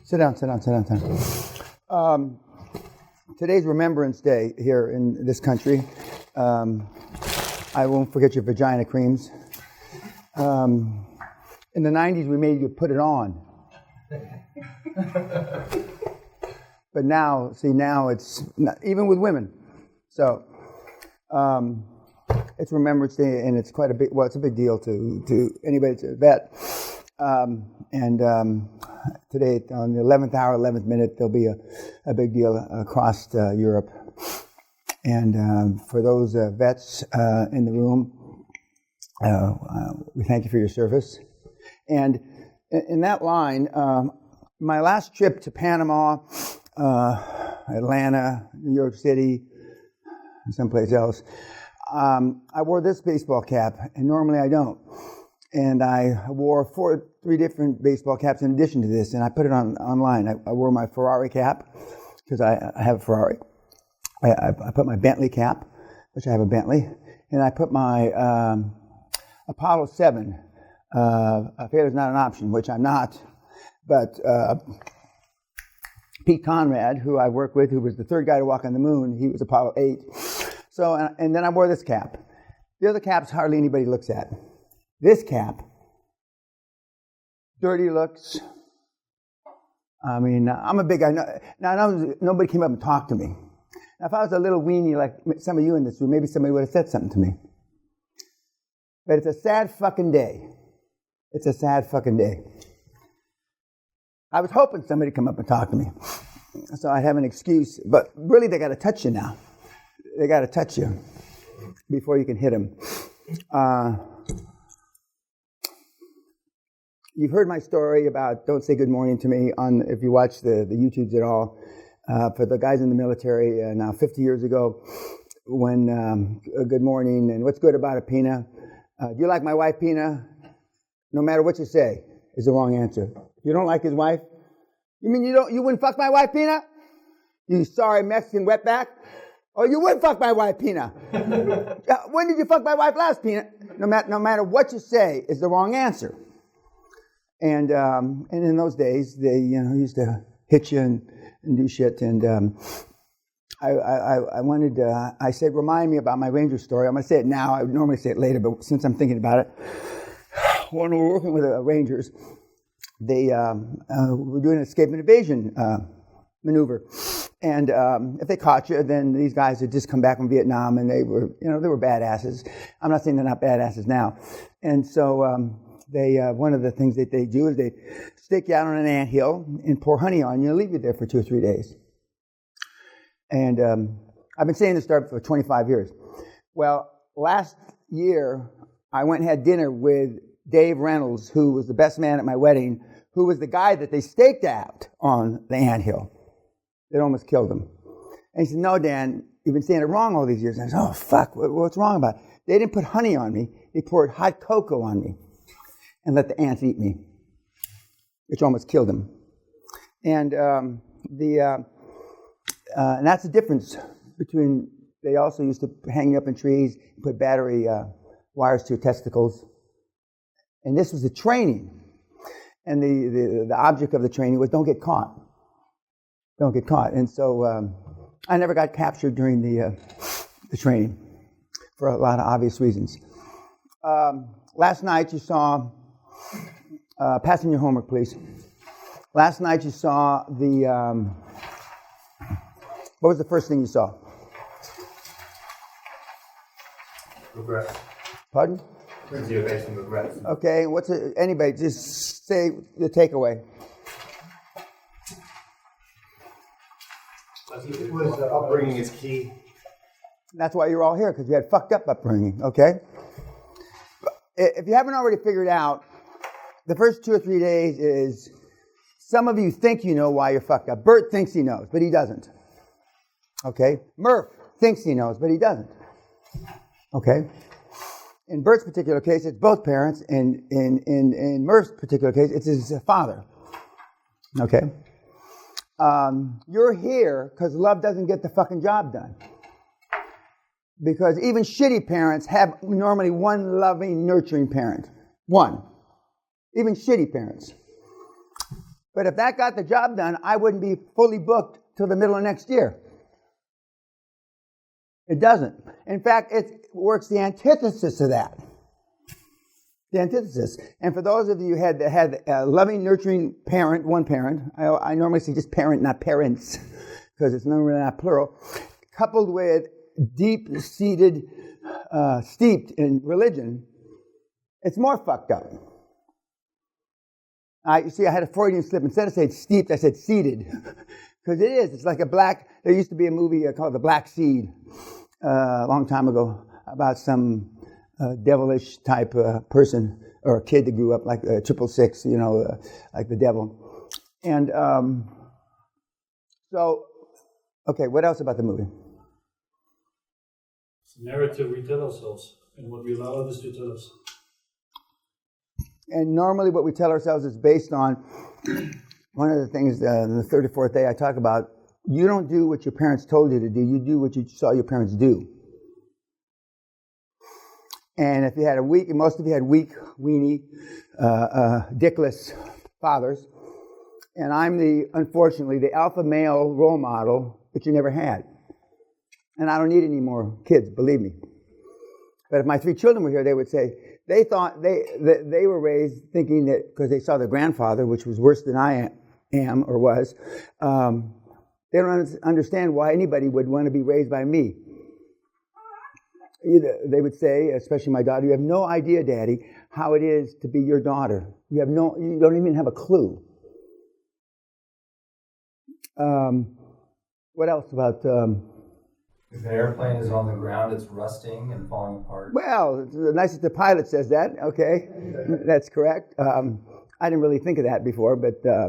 Sit down. Today's Remembrance Day here in this country. I won't forget your vagina creams. In the 90s, we made you put it on. But now it's not, even with women. So it's Remembrance Day, and it's quite a big. Well, it's a big deal to anybody that's a vet. Today, on the 11th hour, 11th minute, there'll be a big deal across Europe. And for those vets in the room, we thank you for your service. And in that line, my last trip to Panama, Atlanta, New York City, and someplace else, I wore this baseball cap, and normally I don't. And I wore three different baseball caps in addition to this, and I put it online. I wore my Ferrari cap, because I have a Ferrari. I put my Bentley cap, which I have a Bentley, and I put my Apollo 7. Failure's not an option, which I'm not, but Pete Conrad, who I work with, who was the third guy to walk on the moon, he was Apollo 8. So, and then I wore this cap. The other caps hardly anybody looks at. This cap, dirty looks. I mean, I'm a big guy. Now, nobody came up and talked to me. Now, if I was a little weenie like some of you in this room, maybe somebody would have said something to me. But it's a sad fucking day. It's a sad fucking day. I was hoping somebody would come up and talk to me, so I'd have an excuse. But really, they got to touch you now. They got to touch you before you can hit them. You've heard my story about Don't Say Good Morning to Me if you watch the YouTubes at all. For the guys in the military, now 50 years ago, when good morning and what's good about it, Peña? Do you like my wife, Peña? No matter what you say is the wrong answer. If you don't like his wife, you mean you wouldn't fuck my wife, Peña? You sorry Mexican wetback? Oh, you would fuck my wife, Peña. When did you fuck my wife last, Peña? No matter what you say is the wrong answer. And in those days, they used to hit you and do shit. And I said, remind me about my Ranger story. I'm going to say it now. I would normally say it later, but since I'm thinking about it, when we were working with the Rangers, they were doing an escape and evasion maneuver. And if they caught you, then these guys had just come back from Vietnam, and they were badasses. I'm not saying they're not badasses now. And so one of the things that they do is they stick you out on an anthill and pour honey on you and leave you there for 2 or 3 days. And I've been saying this story for 25 years. Well, last year, I went and had dinner with Dave Reynolds, who was the best man at my wedding, who was the guy that they staked out on the anthill. It almost killed him. And he said, no, Dan, you've been saying it wrong all these years. And I said, oh, fuck, what's wrong about it? They didn't put honey on me. They poured hot cocoa on me and let the ants eat me, which almost killed him. And and that's the difference between, they also used to hang you up in trees, put battery wires to your testicles. And this was the training. And the object of the training was don't get caught. Don't get caught. And so I never got captured during the training for a lot of obvious reasons. Last night you saw, passing your homework, please. Last night you saw what was the first thing you saw? Regrets. Pardon? Realization regrets. Okay, anybody, just say the takeaway. It was upbringing is key. That's why you're all here, because you had fucked up upbringing, okay? If you haven't already figured out, the first 2 or 3 days is, some of you think you know why you're fucked up. Bert thinks he knows, but he doesn't. Okay? Murph thinks he knows, but he doesn't. Okay? In Bert's particular case, it's both parents. In Murph's particular case, it's his father. Okay? You're here because love doesn't get the fucking job done. Because even shitty parents have normally one loving, nurturing parent. One. Even shitty parents. But if that got the job done, I wouldn't be fully booked till the middle of next year. It doesn't. In fact, it works the antithesis of that. The antithesis. And for those of you who had a loving, nurturing parent, one parent, I normally say just parent, not parents, because it's normally not plural, coupled with deep-seated, steeped in religion, it's more fucked up. You see, I had a Freudian slip. Instead of saying steeped, I said seeded. Because it is. It's like a black... There used to be a movie called The Black Seed a long time ago about some devilish type person or a kid that grew up like 666, like the devil. And okay, what else about the movie? It's a narrative we tell ourselves and what we allow others to tell us. And normally what we tell ourselves is based on one of the things in the 34th day I talk about, you don't do what your parents told you to do, you do what you saw your parents do. And if you had most of you had weak, weenie, dickless fathers, and I'm unfortunately, the alpha male role model that you never had. And I don't need any more kids, believe me. But if my 3 children were here, they would say, they thought they were raised thinking that because they saw their grandfather, which was worse than I am or was, they don't understand why anybody would want to be raised by me. They would say, especially my daughter, you have no idea, Daddy, how it is to be your daughter. You don't even have a clue. What else about... If an airplane is on the ground, it's rusting and falling apart. Well, it's nice that the pilot says that. Okay, that's correct. I didn't really think of that before, but I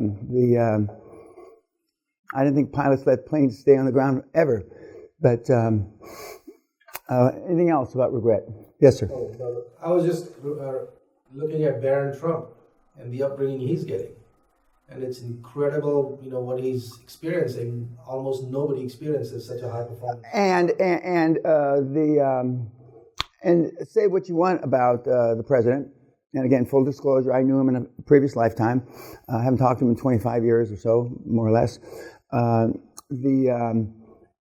didn't think pilots let planes stay on the ground ever. But anything else about regret? Yes, sir. I was just looking at Barron Trump and the upbringing he's getting. And it's incredible, what he's experiencing. Almost nobody experiences such a high performance. And say what you want about the president. And again, full disclosure, I knew him in a previous lifetime. I haven't talked to him in 25 years or so, more or less.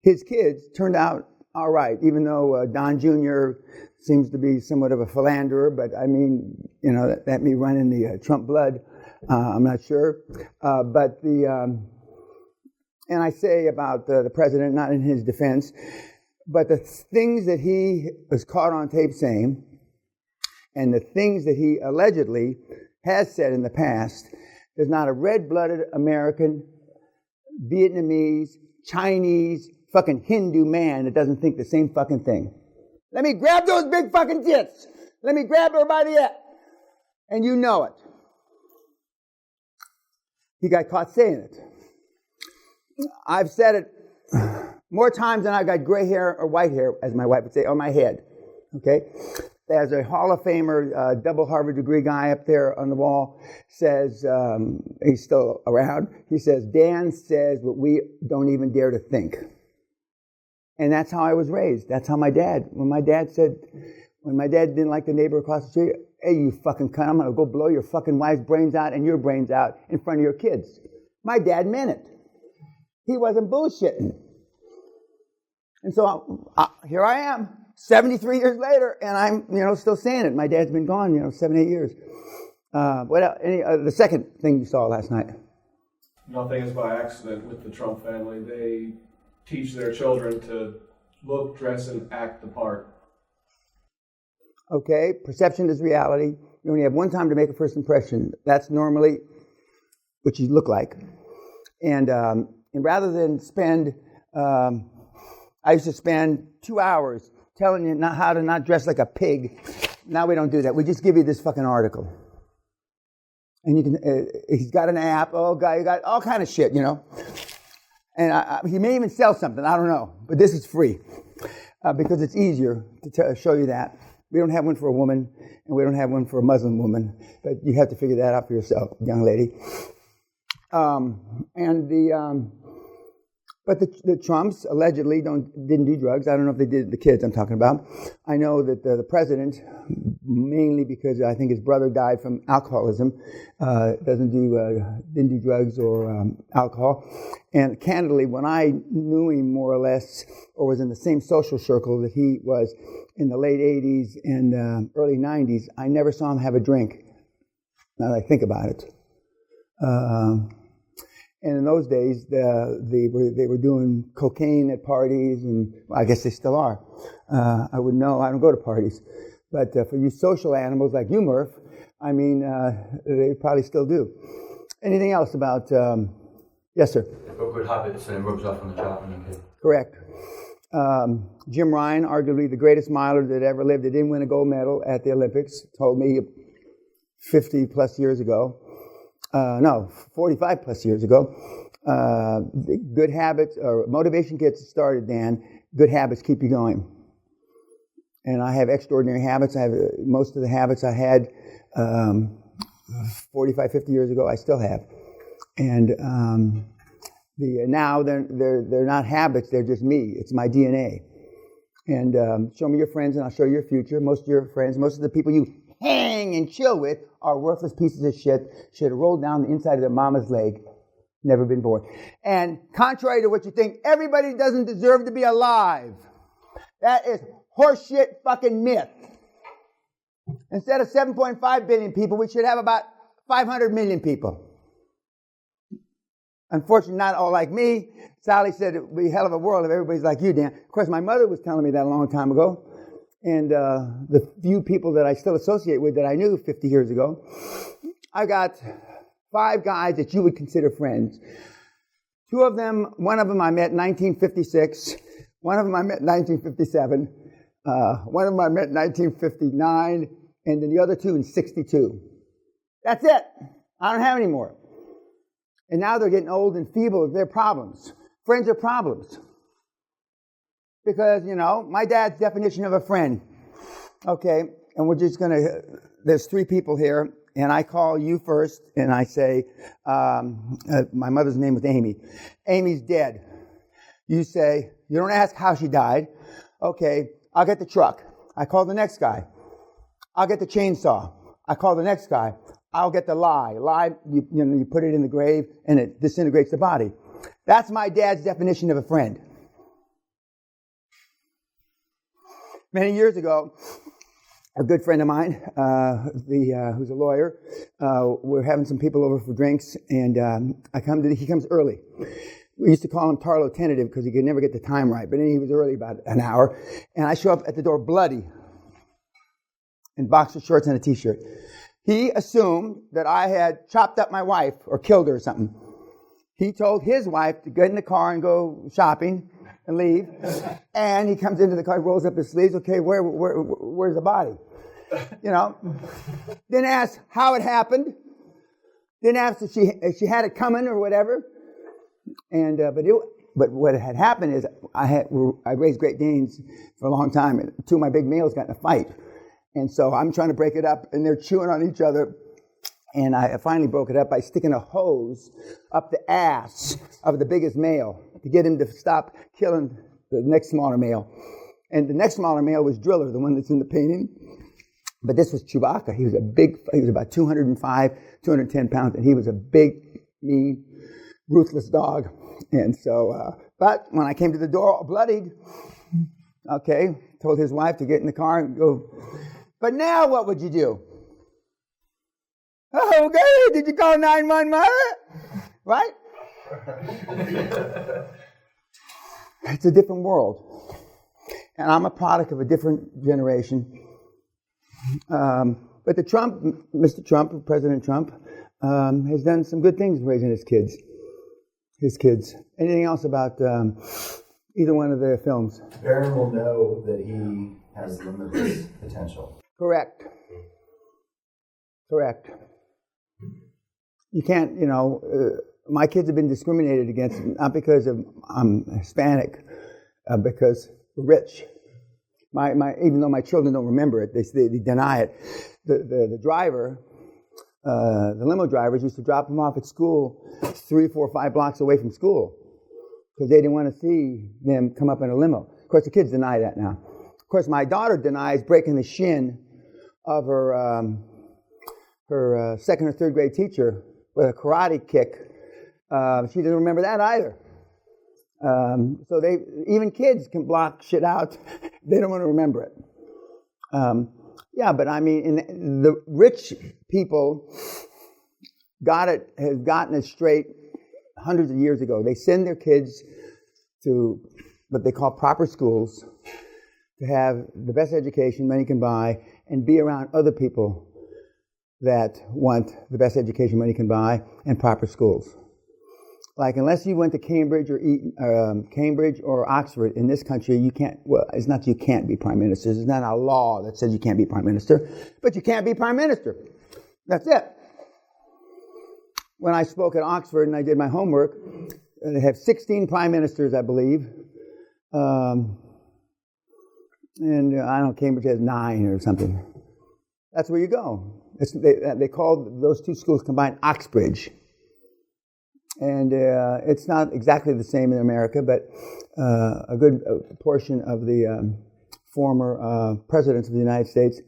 His kids turned out all right, even though Don Jr. seems to be somewhat of a philanderer. But I mean, that may run in the Trump blood. I'm not sure, but and I say about the president, not in his defense, but the things that he was caught on tape saying, and the things that he allegedly has said in the past, there's not a red-blooded American, Vietnamese, Chinese, fucking Hindu man that doesn't think the same fucking thing. Let me grab those big fucking tits. Let me grab her by the ass. And you know it. He got caught saying it. I've said it more times than I've got gray hair or white hair, as my wife would say, on my head. Okay? There's a Hall of Famer, double Harvard degree guy up there on the wall, says, he's still around, he says, Dan says what we don't even dare to think. And that's how I was raised. That's how when my dad didn't like the neighbor across the street, hey, you fucking cunt, I'm going to go blow your fucking wife's brains out and your brains out in front of your kids. My dad meant it. He wasn't bullshitting. And so here I am, 73 years later, and I'm, still saying it. My dad's been gone, 7, 8 years. What else? The second thing you saw last night? Nothing is by accident with the Trump family. They teach their children to look, dress, and act the part. Okay, perception is reality. You only have one time to make a first impression. That's normally what you look like. And rather than spend, I used to spend 2 hours telling you how to not dress like a pig. Now we don't do that. We just give you this fucking article. And you can, he's got an app. Oh, guy, you got all kind of shit, And he may even sell something. I don't know. But this is free because it's easier to show you that. We don't have one for a woman, and we don't have one for a Muslim woman, but you have to figure that out for yourself, young lady. But the Trumps allegedly didn't do drugs. I don't know if they did the kids I'm talking about. I know that the president, mainly because I think his brother died from alcoholism, didn't do drugs or alcohol. And candidly, when I knew him more or less, or was in the same social circle that he was in the late 80s and early 90s, I never saw him have a drink. Now that I think about it. And in those days, they were doing cocaine at parties, and well, I guess they still are. I wouldn't know. I don't go to parties. But for you social animals like you, Murph, I mean, they probably still do. Anything else about... yes, sir? They've got good habits and it rubs off on the child when they're kids. Correct. Jim Ryan, arguably the greatest miler that ever lived, that didn't win a gold medal at the Olympics, told me 50 plus years ago. 45 plus years ago. Good habits, or motivation gets started, Dan. Good habits keep you going. And I have extraordinary habits. I have most of the habits I had 45, 50 years ago, I still have. And now they're not habits, they're just me. It's my DNA. And show me your friends and I'll show you your future. Most of your friends, most of the people you hang and chill with are worthless pieces of shit. Should have rolled down the inside of their mama's leg. Never been born. And contrary to what you think, everybody doesn't deserve to be alive. That is horseshit fucking myth. Instead of 7.5 billion people, we should have about 500 million people. Unfortunately, not all like me. Sally said it would be a hell of a world if everybody's like you, Dan. Of course, my mother was telling me that a long time ago. And the few people that I still associate with that I knew 50 years ago, I got 5 guys that you would consider friends. 2 of them, one of them I met in 1956. One of them I met in 1957. One of them I met in 1959. And then the other 2 in 62. That's it. I don't have any more. And now they're getting old and feeble. They're problems. Friends are problems. Because, my dad's definition of a friend. Okay, and we're just going to, there's 3 people here, and I call you first, and I say, my mother's name was Amy. Amy's dead. You say, you don't ask how she died. Okay, I'll get the truck. I call the next guy. I'll get the chainsaw. I call the next guy. I'll get the lye. Lye, you put it in the grave, and it disintegrates the body. That's my dad's definition of a friend. Many years ago, a good friend of mine, who's a lawyer, we're having some people over for drinks, and he comes early. We used to call him Tarlo Tentative because he could never get the time right, but then he was early about an hour, and I show up at the door bloody, in boxer shorts and a t-shirt. He assumed that I had chopped up my wife or killed her or something. He told his wife to get in the car and go shopping and leave. And he comes into the car, rolls up his sleeves. Okay, where's the body? Didn't ask how it happened. Didn't ask if she had it coming or whatever. And but what had happened is I raised Great Danes for a long time, and 2 of my big males got in a fight. And so I'm trying to break it up, and they're chewing on each other. And I finally broke it up by sticking a hose up the ass of the biggest male to get him to stop killing the next smaller male. And the next smaller male was Driller, the one that's in the painting. But this was Chewbacca. He was about 205, 210 pounds, and he was a big, mean, ruthless dog. And so, but when I came to the door all bloodied, okay, told his wife to get in the car and go. But now what would you do? Oh, okay, did you call 911? Right? It's a different world. And I'm a product of a different generation. But Mr. Trump, President Trump, has done some good things raising his kids. Anything else about either one of the films? Barron will know that he has limitless potential. Correct. You can't, my kids have been discriminated against, not because I'm Hispanic, because we're rich. Even though my children don't remember it, they deny it. The driver, the limo drivers used to drop them off at school 3, 4, 5 blocks away from school. because they didn't want to see them come up in a limo. Of course, the kids deny that now. Of course, my daughter denies breaking the shin of her second or third grade teacher with a karate kick. She doesn't remember that either. So even kids can block shit out. They don't want to remember it. Yeah, but I mean, the rich people has gotten it straight hundreds of years ago. They send their kids to what they call proper schools to have the best education money can buy and be around other people that want the best education money can buy and proper schools. Like, unless you went to Cambridge or Oxford in this country, you can't, well, it's not that you can't be prime minister. There's not a law that says you can't be prime minister, but you can't be prime minister. That's it. When I spoke at Oxford and I did my homework, they have 16 prime ministers, I believe. And I don't know, Cambridge has 9 or something. That's where you go. They called those two schools combined Oxbridge. And it's not exactly the same in America, but a good portion of the former presidents of the United States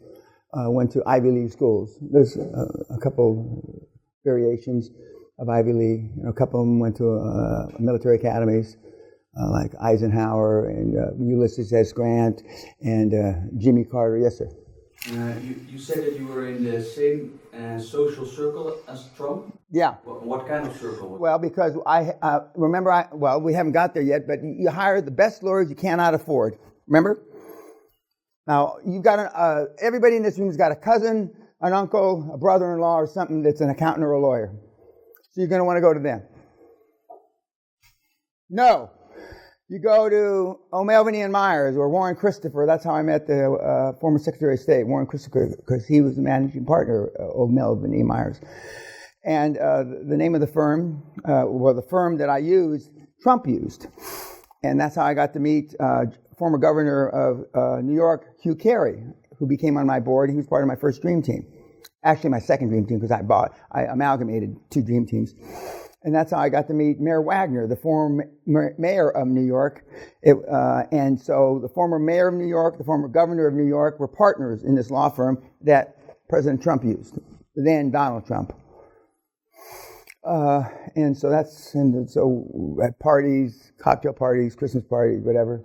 went to Ivy League schools. There's a couple variations of Ivy League. A couple of them went to military academies, like Eisenhower and Ulysses S. Grant and Jimmy Carter. Yes, sir. You said that you were in the same social circle as Trump? Yeah. What kind of circle? Well, because we haven't got there yet, but you hire the best lawyers you cannot afford. Remember? Now, you've got everybody in this room has got a cousin, an uncle, a brother-in-law, or something that's an accountant or a lawyer. So you're going to want to go to them. No. You go to O'Melveny and Myers or Warren Christopher. That's how I met the former Secretary of State, Warren Christopher, because he was the managing partner of O'Melveny and Myers. And the name of the firm, the firm that I used, Trump used. And that's how I got to meet former governor of New York, Hugh Carey, who became on my board. He was part of my first dream team. Actually, my second dream team, because I amalgamated 2 dream teams. And that's how I got to meet Mayor Wagner, the former mayor of New York. And so the former mayor of New York, the former governor of New York were partners in this law firm that President Trump used, then Donald Trump. And so at parties, cocktail parties, Christmas parties, whatever.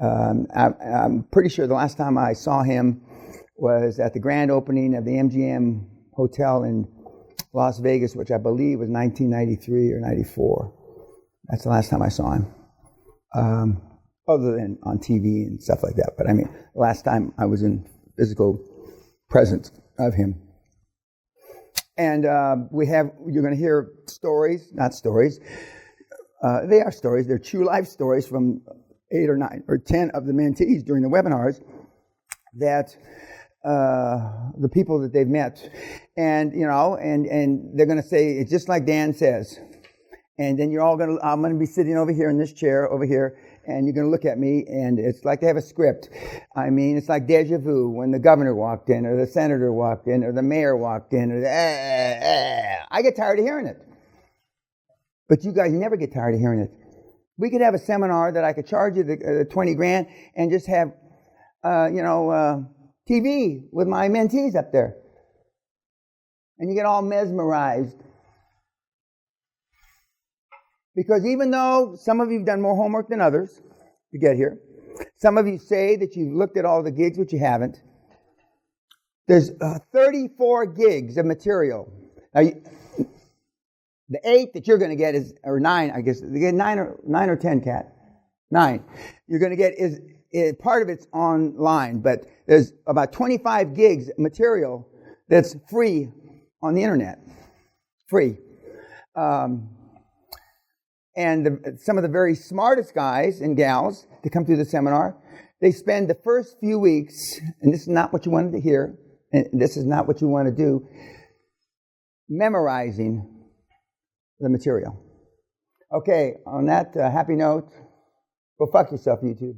I'm pretty sure the last time I saw him was at the grand opening of the MGM Hotel in Las Vegas, which I believe was 1993 or 94. That's the last time I saw him, other than on TV and stuff like that. But I mean, the last time I was in physical presence of him. And you're going to hear stories, not stories. They are stories. They're true life stories from 8 or 9 or 10 of the mentees during the webinars that the people that they've met. And, and they're going to say, it's just like Dan says. And then I'm going to be sitting over here in this chair over here, and you're going to look at me, and it's like they have a script. I mean, it's like deja vu when the governor walked in, or the senator walked in, or the mayor walked in, or I get tired of hearing it. But you guys never get tired of hearing it. We could have a seminar that I could charge you the 20 grand and just have, TV with my mentees up there. And you get all mesmerized. Because even though some of you have done more homework than others to get here, some of you say that you've looked at all the gigs, which you haven't. There's 34 gigs of material. Now, the 8 that you're going to get or 9, I guess. You get 9 or 10, Kat? 9. You're going to get part of it's online, but there's about 25 gigs of material that's free on the internet. Free. And some of the very smartest guys and gals that come through the seminar, they spend the first few weeks, and this is not what you wanted to hear, and this is not what you want to do, memorizing the material. Okay, on that happy note, go fuck yourself, YouTube.